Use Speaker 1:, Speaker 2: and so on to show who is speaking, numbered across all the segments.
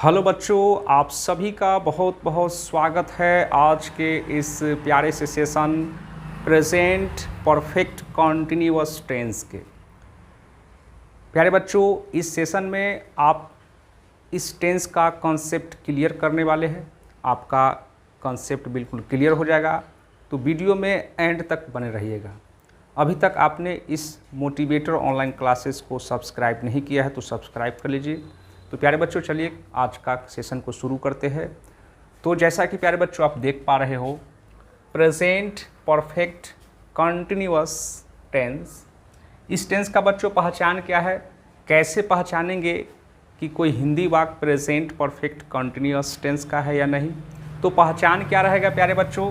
Speaker 1: Hello बच्चों, आप सभी का बहुत बहुत स्वागत है आज के इस प्यारे से session present perfect continuous tense के। प्यारे बच्चों, इस सेशन में आप इस टेंस का कॉन्सेप्ट क्लियर करने वाले हैं। आपका कॉन्सेप्ट बिल्कुल क्लियर हो जाएगा, तो वीडियो में एंड तक बने रहिएगा। अभी तक आपने इस मोटिवेटर ऑनलाइन क्लासेस को सब्सक्राइब नहीं किया है तो सब्सक्राइब कर लीजिए। तो प्यारे बच्चों, चलिए आज का सेशन को शुरू करते हैं। तो जैसा कि प्यारे बच्चों आप देख पा रहे हो, प्रेजेंट परफेक्ट कंटिन्यूअस टेंस, इस टेंस का बच्चों पहचान क्या है, कैसे पहचानेंगे कि कोई हिंदी वाक्य प्रेजेंट परफेक्ट कंटिन्यूअस टेंस का है या नहीं। तो पहचान क्या रहेगा प्यारे बच्चों,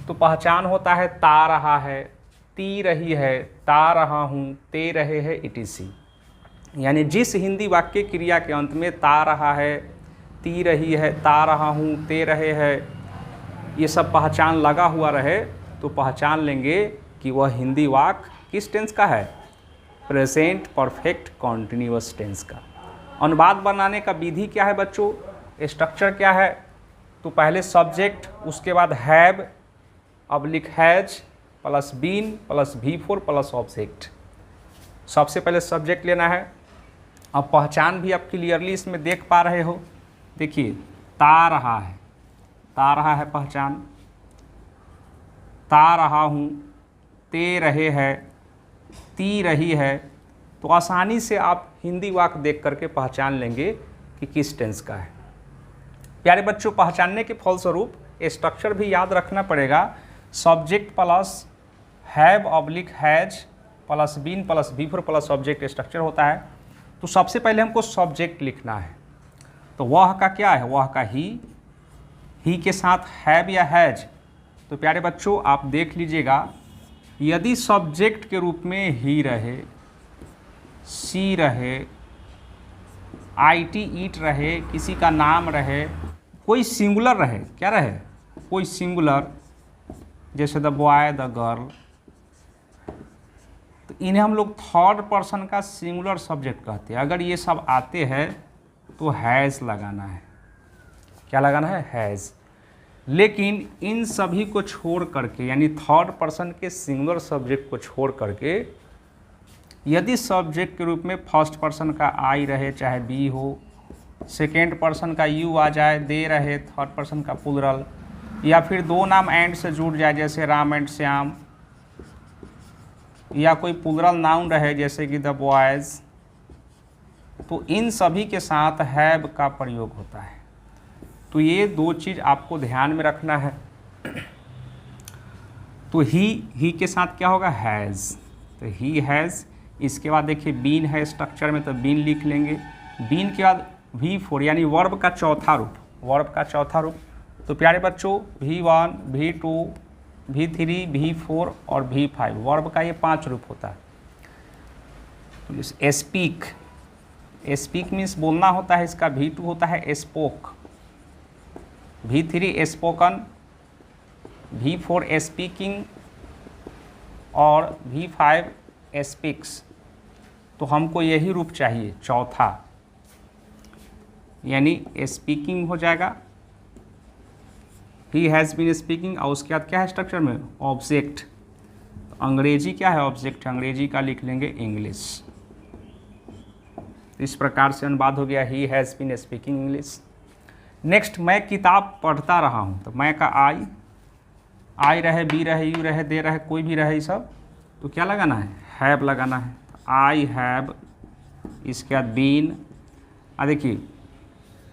Speaker 1: तो पहचान होता है ता रहा है, ती रही है, ता रहा हूँ, ते रहे है, etc। यानी जिस हिंदी वाक्य क्रिया के अंत में ता रहा है, ती रही है, ता रहा हूँ, ते रहे है, ये सब पहचान लगा हुआ रहे तो पहचान लेंगे कि वह हिंदी वाक्य किस टेंस का है, प्रेजेंट परफेक्ट कॉन्टिन्यूअस टेंस का। अनुवाद बनाने का विधि क्या है बच्चों, स्ट्रक्चर क्या है, तो पहले सब्जेक्ट, उसके बाद have oblique has plus been plus V4 plus object. सबसे पहले सब्जेक्ट लेना है। अब पहचान भी आप क्लियरली इसमें देख पा रहे हो। देखिए, ता रहा है, ता रहा है पहचान, ता रहा हूँ, ते रहे है, ती रही है। तो आसानी से आप हिंदी वाक्य देख करके पहचान लेंगे कि किस टेंस का है। प्यारे बच्चों, पहचानने के फलस्वरूप स्ट्रक्चर भी याद रखना पड़ेगा। Subject plus have oblique has plus been plus V4 plus object structure होता है। तो सबसे पहले हमको सब्जेक्ट लिखना है। तो वह का क्या है, वह का ही के साथ हैव या हैज। तो प्यारे बच्चों आप देख लीजिएगा, यदि सब्जेक्ट के रूप में ही रहे, सी रहे, IT ईट रहे, किसी का नाम रहे, कोई सिंगुलर रहे, क्या रहे, कोई सिंगुलर, जैसे द बॉय द गर्ल, तो इन्हें हम लोग थर्ड पर्सन का सिंगुलर सब्जेक्ट कहते हैं। अगर ये सब आते हैं तो हैज़ लगाना है। क्या लगाना है, हैज़। लेकिन इन सभी को छोड़ करके, यानी थर्ड पर्सन के सिंगुलर सब्जेक्ट को छोड़ करके, यदि सब्जेक्ट के रूप में फर्स्ट पर्सन का आई रहे, चाहे बी हो, सेकेंड पर्सन का यू आ जाए, दे रहे, थर्ड पर्सन का प्लूरल, या फिर दो नाम एंड से जुड़ जाए, जैसे राम एंड श्याम, या कोई प्लूरल नाउन रहे जैसे कि द बॉयज़, तो इन सभी के साथ हैव का प्रयोग होता है। तो ये दो चीज़ आपको ध्यान में रखना है। तो ही के साथ क्या होगा, हैज़, तो ही हैज़। इसके बाद देखिए बीन है स्ट्रक्चर में, तो बीन लिख लेंगे। बीन के बाद V4 यानी वर्ब का चौथा रूप, वर्ब का चौथा रूप। तो प्यारे बच्चों V1 V2 V3 V4 और V5 वर्ब का ये 5 रूप होता है। तो स्पीक, स्पीक मीन्स बोलना होता है, इसका V2 होता है spoke, V3 spoken, V4 speaking और V5 स्पीक्स। तो हमको यही रूप चाहिए चौथा, यानी स्पीकिंग हो जाएगा, ही हैज़ बीन स्पीकिंग, और उसके बाद क्या है स्ट्रक्चर में, ऑब्जेक्ट। तो अंग्रेजी क्या है, ऑब्जेक्ट, अंग्रेजी का लिख लेंगे इंग्लिश। इस प्रकार से अनुवाद हो गया, he has been speaking English. Next, मैं किताब पढ़ता रहा हूँ। तो मैं का आई रहे, बी रहे, यू रहे, दे रहे, कोई भी रहे सब, तो क्या लगाना है, हैव लगाना है। आई हैव, इसके बाद बीन। देखिए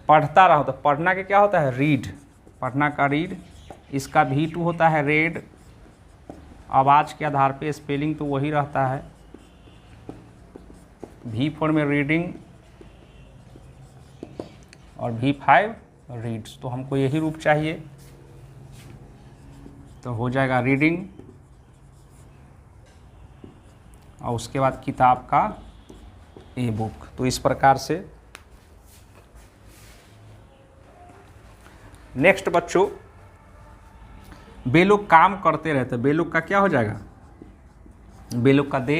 Speaker 1: पढ़ता रहा, तो पढ़ना के क्या होता है, रीड, पढ़ना का रीड। इसका V2 होता है रेड, आवाज़ के आधार पे स्पेलिंग तो वही रहता है। V4 में रीडिंग और V5 रीड्स। तो हमको यही रूप चाहिए, तो हो जाएगा रीडिंग, और उसके बाद किताब का ए बुक। तो इस प्रकार से। नेक्स्ट बच्चों, बे लोग काम करते रहते, बे लोग का क्या हो जाएगा, बे लोग का दे।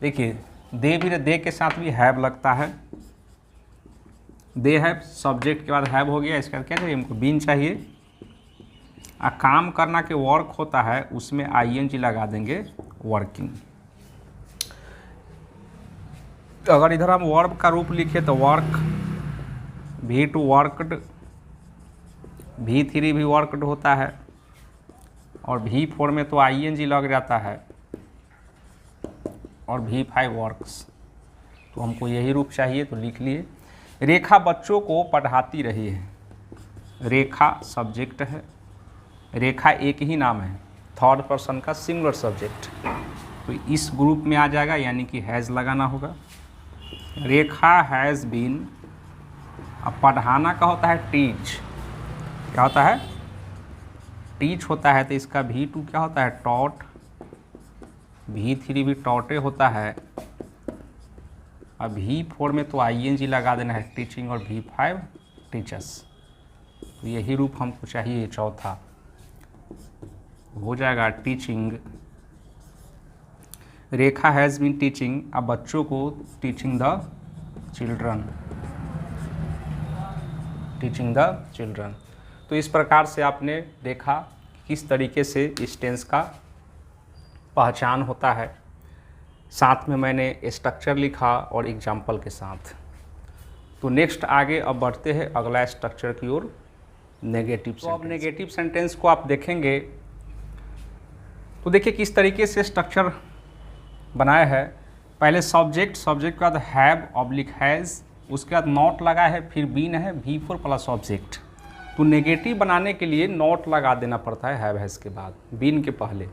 Speaker 1: देखिए दे भी, दे के साथ भी हैव लगता है, दे हैव, सब्जेक्ट के बाद हैव हो गया, इसके बाद क्या चाहिए हमको, बीन चाहिए। काम करना के वर्क होता है उसमें आईएनजी लगा देंगे, वर्किंग। अगर इधर हम वर्ब का रूप लिखे तो वर्क, V2 वर्कड, V3 भी वर्कड होता है, और V4 में तो आईएनजी लग जाता है, और V5 वर्क्स। तो हमको यही रूप चाहिए तो लिख लिए। रेखा बच्चों को पढ़ाती रही है, रेखा सब्जेक्ट है, रेखा एक ही नाम है, थर्ड पर्सन का सिंगुलर सब्जेक्ट, तो इस ग्रुप में आ जाएगा, यानी कि हैज़ लगाना होगा। रेखा हैज़ बीन, अब पढ़ाना का होता है टीच, क्या होता है, टीच होता है, तो इसका V2 क्या होता है, टॉट, V3 भी टॉटे होता है, अब V4 में तो आईएनजी लगा देना है, टीचिंग, और V5 टीचर्स। तो यही रूप हमको चाहिए, चौथा हो जाएगा teaching. Rekha has been teaching, अब बच्चों को teaching the children, teaching the children. तो इस प्रकार से आपने देखा किस तरीके से इस टेंस का पहचान होता है। साथ में मैंने स्ट्रक्चर लिखा और एग्जाम्पल के साथ। तो नेक्स्ट आगे अब बढ़ते हैं अगला स्ट्रक्चर की ओर, नेगेटिव। तो अब नेगेटिव सेंटेंस को आप देखेंगे तो देखिए किस तरीके से स्ट्रक्चर बनाया है। पहले सब्जेक्ट, सब्जेक्ट के बाद हैव ऑब्लिक हैज़, उसके बाद नॉट लगा है, फिर बीन है, V4 प्लस ऑब्जेक्ट। तो नेगेटिव बनाने के लिए नॉट लगा देना पड़ता है हैव हैज़ के बाद, बीन के पहले।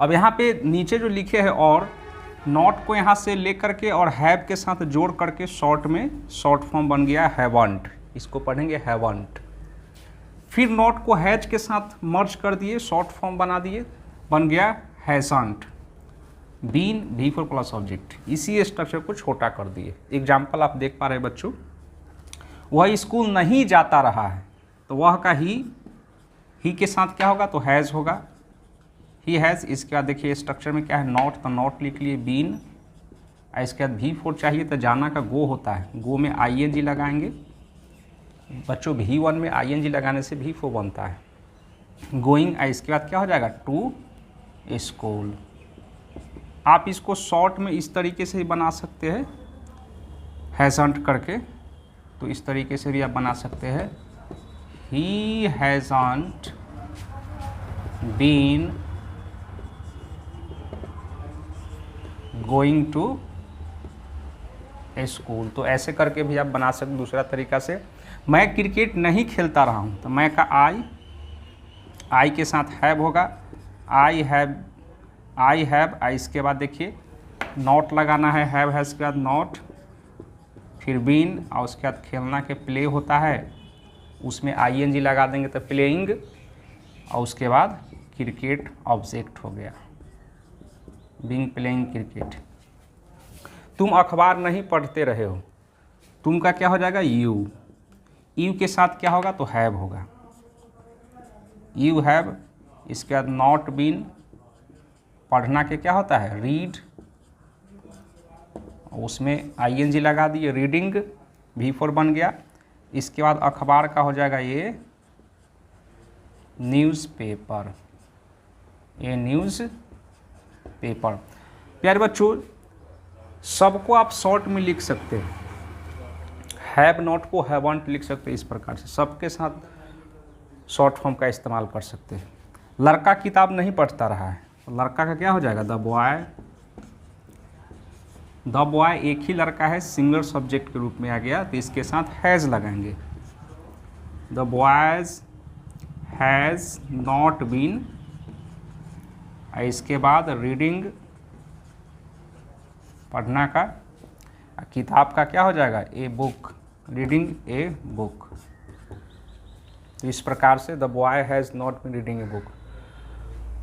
Speaker 1: अब यहाँ पे नीचे जो लिखे हैं और, नॉट को यहाँ से ले करके और हैव के साथ जोड़ करके शॉर्ट में शॉर्ट फॉर्म बन गया हैवंट, इसको पढ़ेंगे हैवंट। फिर नॉट को हैज के साथ मर्ज कर दिए, शॉर्ट फॉर्म बना दिए, बन गया hasn't. Been V4 plus object, इसी स्ट्रक्चर को छोटा कर दिए। एग्जाम्पल आप देख पा रहे हैं बच्चों, वह स्कूल नहीं जाता रहा है, तो वह का ही के साथ क्या होगा, तो हैज़ होगा, ही हैज़। इसके बाद देखिए स्ट्रक्चर में क्या है, नॉट, तो नॉट लिख लिए, बीन। इसके बाद V4 चाहिए, तो जाना का गो होता है, गो में आईएनजी लगाएंगे बच्चों, V1 में आईएनजी लगाने से V4 बनता है, गोइंग। इसके बाद क्या हो जाएगा, टू स्कूल। आप इसको शॉर्ट में इस तरीके से ही बना सकते हैं, हैजंट करके, तो इस तरीके से भी आप बना सकते हैं, he hasn't been going to school. तो ऐसे करके भी आप बना सकते। दूसरा तरीका से, मैं क्रिकेट नहीं खेलता रहा हूँ, तो मैं का आई के साथ हैव होगा, आई हैव, इसके बाद देखिए नॉट लगाना है, हैव हैज़ के बाद नॉट, फिर बीन, और उसके बाद खेलना के प्ले होता है, उसमें आईएनजी लगा देंगे तो प्लेइंग, और उसके बाद क्रिकेट ऑब्जेक्ट हो गया, बीइंग प्लेइंग क्रिकेट। तुम अखबार नहीं पढ़ते रहे हो, तुम का क्या हो जाएगा, यू के साथ क्या होगा, तो हैव होगा, यू हैव। इसके बाद नॉट बीन, पढ़ना के क्या होता है, रीड, उसमें आईएनजी लगा दिए, रीडिंग, V4 बन गया। इसके बाद अखबार का हो जाएगा ये न्यूज़पेपर, ये न्यूज़ पेपर। प्यारे बच्चों, सबको आप शॉर्ट में लिख सकते हैं, हैव नॉट को हैवंट लिख सकते हैं, इस प्रकार से सबके साथ शॉर्ट फॉर्म का इस्तेमाल कर सकते हैं। लड़का किताब नहीं पढ़ता रहा है, तो लड़का का क्या हो जाएगा, द बॉय। द बॉय एक ही लड़का है, सिंगुलर सब्जेक्ट के रूप में आ गया, तो इसके साथ हैज़ लगाएंगे, the boys has not been. इसके बाद रीडिंग, पढ़ना का, किताब का क्या हो जाएगा, a book, reading a book. तो इस प्रकार से the boy has not been reading a book.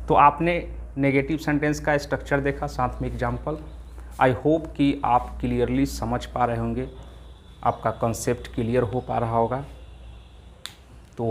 Speaker 1: तो आपने नेगेटिव सेंटेंस का स्ट्रक्चर देखा, साथ में एग्जाम्पल। आई होप कि आप क्लियरली समझ पा रहे होंगे, आपका कॉन्सेप्ट क्लियर हो पा रहा होगा। तो